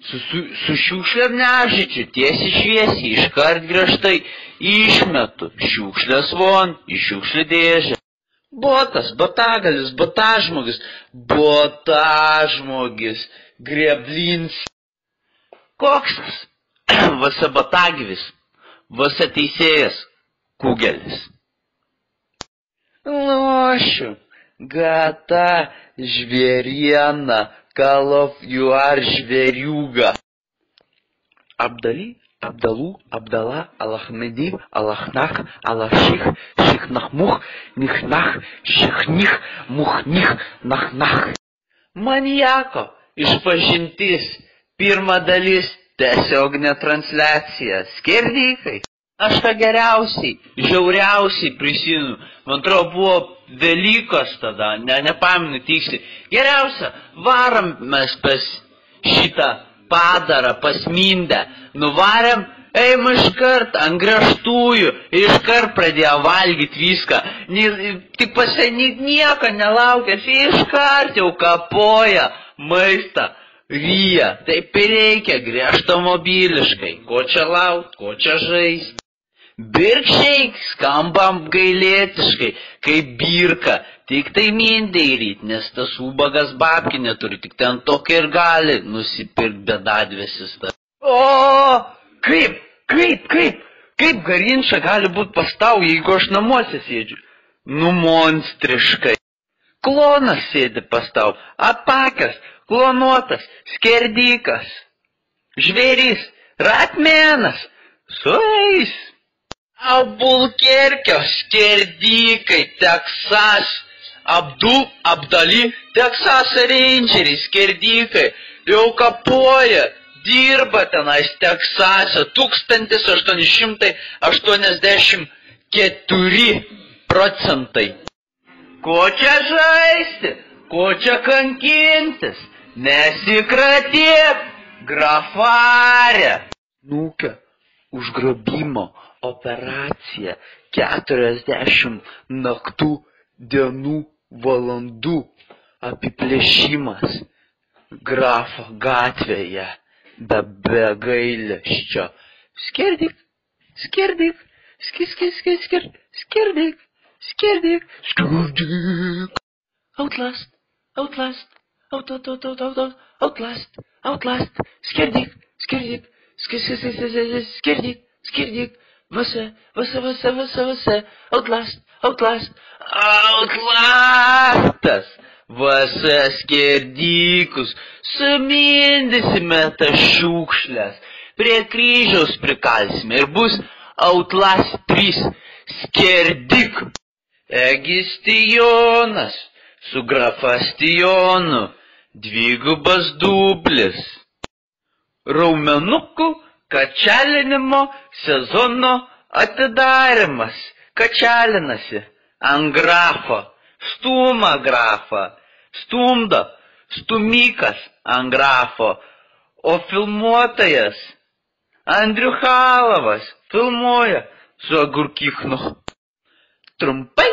Su šiukšlėm nežaidžiu, tiesiai šviesiai, iškart griežtai išmetu šiukšlės von į šiukšlių dėžę. Botas, botagalis, botažmogis, botažmogis, greblins. Koksas, vasa botagyvis, vasa teisėjas, kugelis. Lošiu, gata, žvėriena, Kalov juar žvėriuga. Abdali, Abdalu, Abdala, Alahmedi, Alahnach, Alashich, Šichnachmuch, Nichnach, Šichnich, Muchnich, Nachnach. Maniako, išpažintis, pirma dalis, tiesioginė transliacija, skerdykai. Aš ką geriausiai, žiauriausiai prisimenu, man atrodo buvo Velykos tada, nepamenu tiksliai. Geriausia, varam mes pas šitą padarą, pas Mindę, nuvarėm, eim iškart ant grąžtųjų, iškart pradėjo valgyti viską, tik pasenyti nieko nelaukęs, iškart jau kapoja maistą, ryja, taip ir reikia, griežto mobiliškai, ko čia laukt, ko čia žaist. Birkščiai skambam gailėtiškai, kaip birka, tik tai Mindei ryt, nes tas ubagas babki neturi, tik ten tokia ir gali nusipirkt bedadvėsis. O, kaip garinčia gali būt pas tau, jeigu aš namuose sėdžiu? Nu, monstriškai. Klonas sėdi pas tau, apakęs, klonuotas, skerdykas, žvėris, ratmenas, sueis. Abulkerkio skerdykai, Teksas, Abdali, Teksas Rangeriai, skerdykai, jau kapoja, dirba tenais Teksase, 1884%. Ko čia žaisti, ko čia kankintis, nesikratėk, grafarė. Nūkia, užgrobimo. Operacija 40 naktų, dienų, valandų, apiplėšimas grafo gatvėje, be gailesčio. Skerdyk, skerdyk, skerdyk. Outlast, skerdyk, skerdyk. Vasa, outlastas, vasa skerdykus, sumindysime tas šiukšlės, prie kryžiaus prikalsime ir bus Outlast 3, skerdyk. Egistijonas su grafastijonu, dvigubas dublis, raumenukų, kačialinimo sezono atidarimas, kačialinasi ant grafo, stuma grafą, stumdo, stumikas ant grafo, o filmuotojas Andriuchalovas filmuoja su agurkichnu. Trumpai,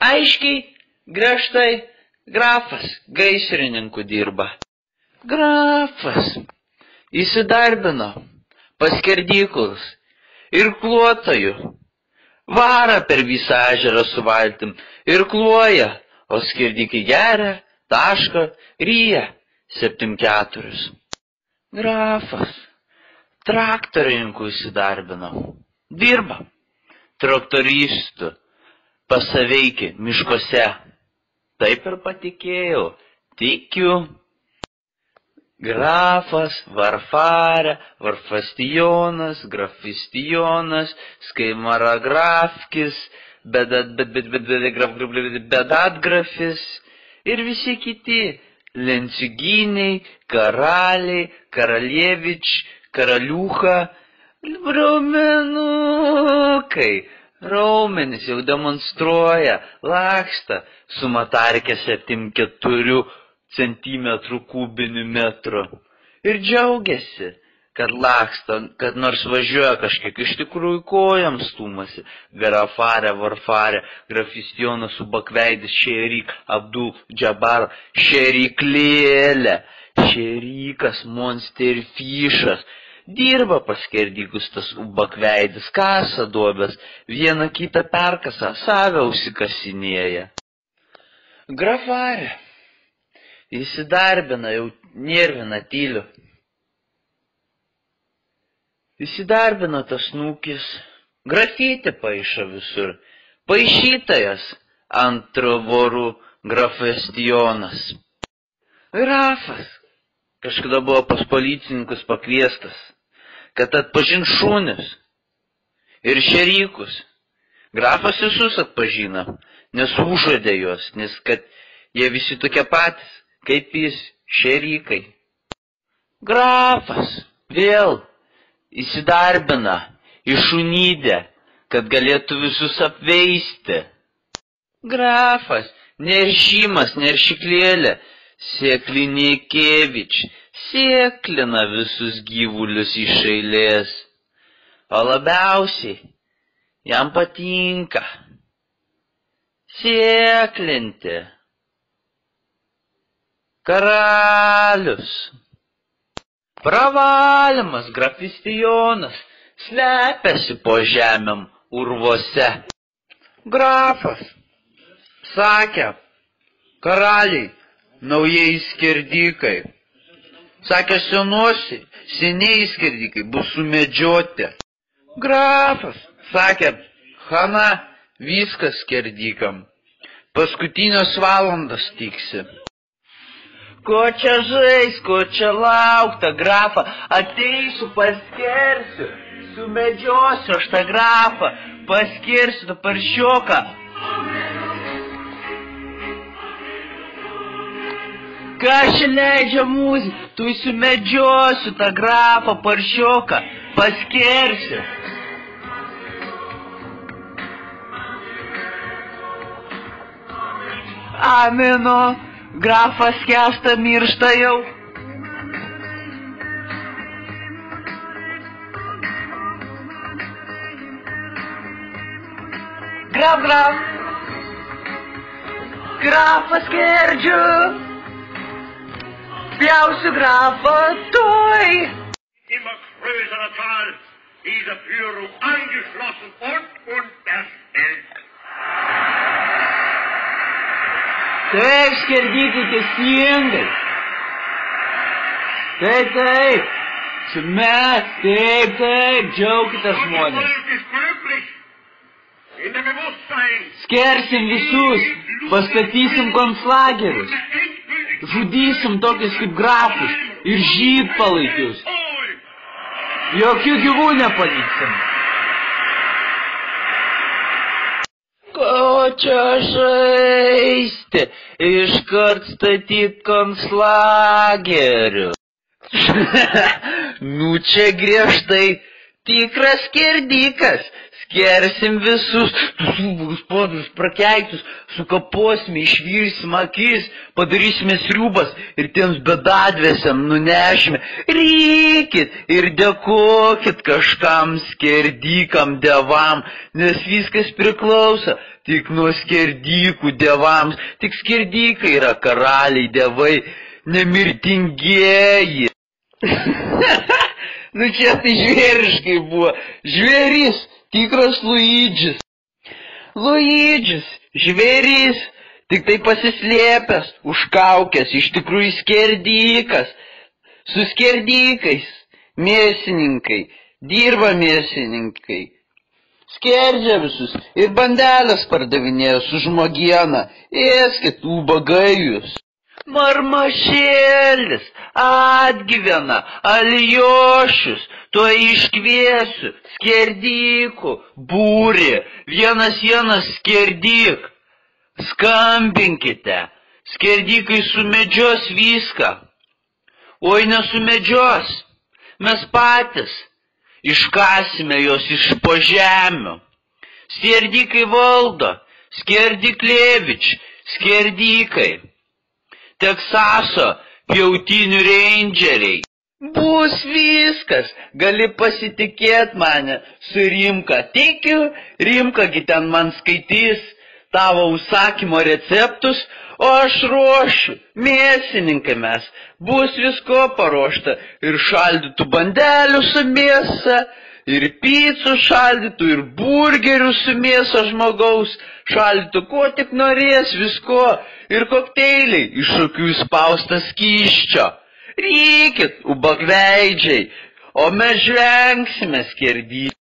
aiškiai, griežtai, grafas gaisrininku dirba. Grafas įsidarbino pas skerdyklus ir kluotojų, vara per visą ežerą su valtim ir kluoja, o skerdykai geria, taško, ryja 7-4. Grafas traktorininkų įsidarbino, dirba traktoristų, pasaveikį miškuose. Taip ir patikėjau, tikiu. Grafas, varfarė, varfastijonas, grafistijonas, skaimaragrafkis, bedatgrafis ir visi kiti lenciuginiai, karaliai, karalievič, karaliucha, raumenukai. Raumenis jau demonstruoja, laksta su matarke 7,4 centimetrų kubinių metrų. Ir džiaugiasi, kad laksta, kad nors važiuoja kažkiek, iš tikrųjų kojam stūmasi. Garafarė, varfarė, grafistijonas su bakveidis, šerik, Abdul, Džabar, šeriklėlė, Šerikas, monsterfišas, dirba pas skerdikus tas ubakveidis, kasa duobės, vieną kitą perkasa, save užsikasinėja. Grafarė, įsidarbina, jau nervina tyliu. Įsidarbina tas nūkis, grafitį paiša visur, paišytojas antro vorų grafestionas. Grafas kažkada buvo pas policininkus pakviestas, kad atpažint šunis ir šerikus. Grafas visus atpažino, nes užuodė juos, nes kad jie visi tokie patys, kaip jis, šerikai. Grafas vėl įsidarbina į šunydę, kad galėtų visus apveisti. Grafas, neršimas, neršiklėlė, Sėklinėkevič, sėklina visus gyvulius iš eilės, o labiausiai jam patinka sėklinti karalius. Pravalimas grafistionas slepiasi po žemėm urvose. Grafas sakė, karaliai, naujieji skerdikai. Sakė, seniai skerdikai bus sumedžioti. Grafas sakė, chana, viskas skerdikam. Paskutinės valandas tiksi. Ko čia žais, ko čia laukta, grafa, ateisiu, paskersiu, sumedžiosiu aš tą grafą, paskersiu tą paršioką. Ką čia leidžia muziką, tu įsumedžiosiu tą grafą, paršioką, paskersiu. Amino, grafas skęsta, miršta jau. Graf, grafą skerdžiu. Pjausiu grafą tuoj. Immer größerer Zahl dieser Führung angeschlossen und erstellt. Taip, skerdikai, teisingai. Taip. Taip, džiaukite žmonės. Skersim visus, pastatysim konclagerius. Žudysim tokius kaip grafus ir žydpalaikius. Jokių gyvų nepaliksim. Ko čia žaisti, iškart statyt konclagerių. Nu čia griežtai tikras skerdikas. Skersim visus, spodus, prakeiktus, sukaposime, išvirsim akis, padarysime sriubas ir tiems bedadvėsiam nunešime. Rykit ir dėkokit kažkam skerdikam devam, nes viskas priklauso tik nuo skerdikų devams. Tik skerdikai yra karaliai devai, nemirtingieji. Nu čia tai žvėriškai buvo, žvėris. Tikras Luidžis. Luidžis, žvėris, tik tai pasislėpęs, užkaukęs, iš tikrųjų skerdikas. Su skerdikais, mėsininkai, dirba mėsininkai. Skerdžia visus ir bandelės pardavinėja su žmogieną. Ėskit, ubagajus. Marmašėlis, atgyvena, Aljošius, tuo iškviesiu, skerdikų, būri, vienas skerdik, skambinkite, skerdikai sumedžios viską, oi nesumedžios, mes patys iškasime jos iš po žemių, skerdikai valdo, Skerdiklėvič, skerdikai. Teksaso pjautinių reindžeriai. Bus viskas, gali pasitikėt mane su Rimka. Tikiu, Rimka gi ten man skaitys tavo užsakymo receptus, o aš ruošiu, mėsininkai mes, bus visko paruošta, ir šaldytų bandelių su mėsa, ir picų šaldytų, ir burgerių su mėsa žmogaus, šaldytų, ko tik norės visko, ir kokteiliai iš šakių įspaustas skysčio. Rykit, ubagveidžiai, o mes žvengsime skerdykį.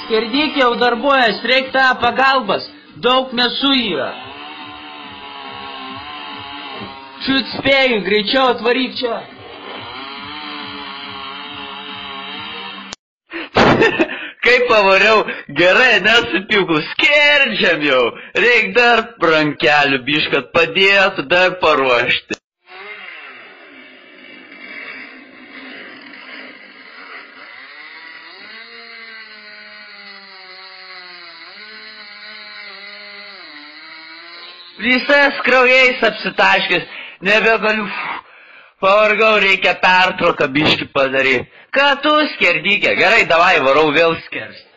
Skerdykė jau darbuojas, reikta pagalbas, daug mesų yra. Šut spėju, greičiau atvaryk čia. Kaip pavariau, gerai, nesupykau, skerdžiam jau, reik dar rankelių biškat padėtų, dar paruošti. Visas kraujais apsitaškęs, nebegaliu, pavargau, reikia pertrauką biškį padaryti. Ką tu skerdykė? Gerai, davai, varau vėl skersti.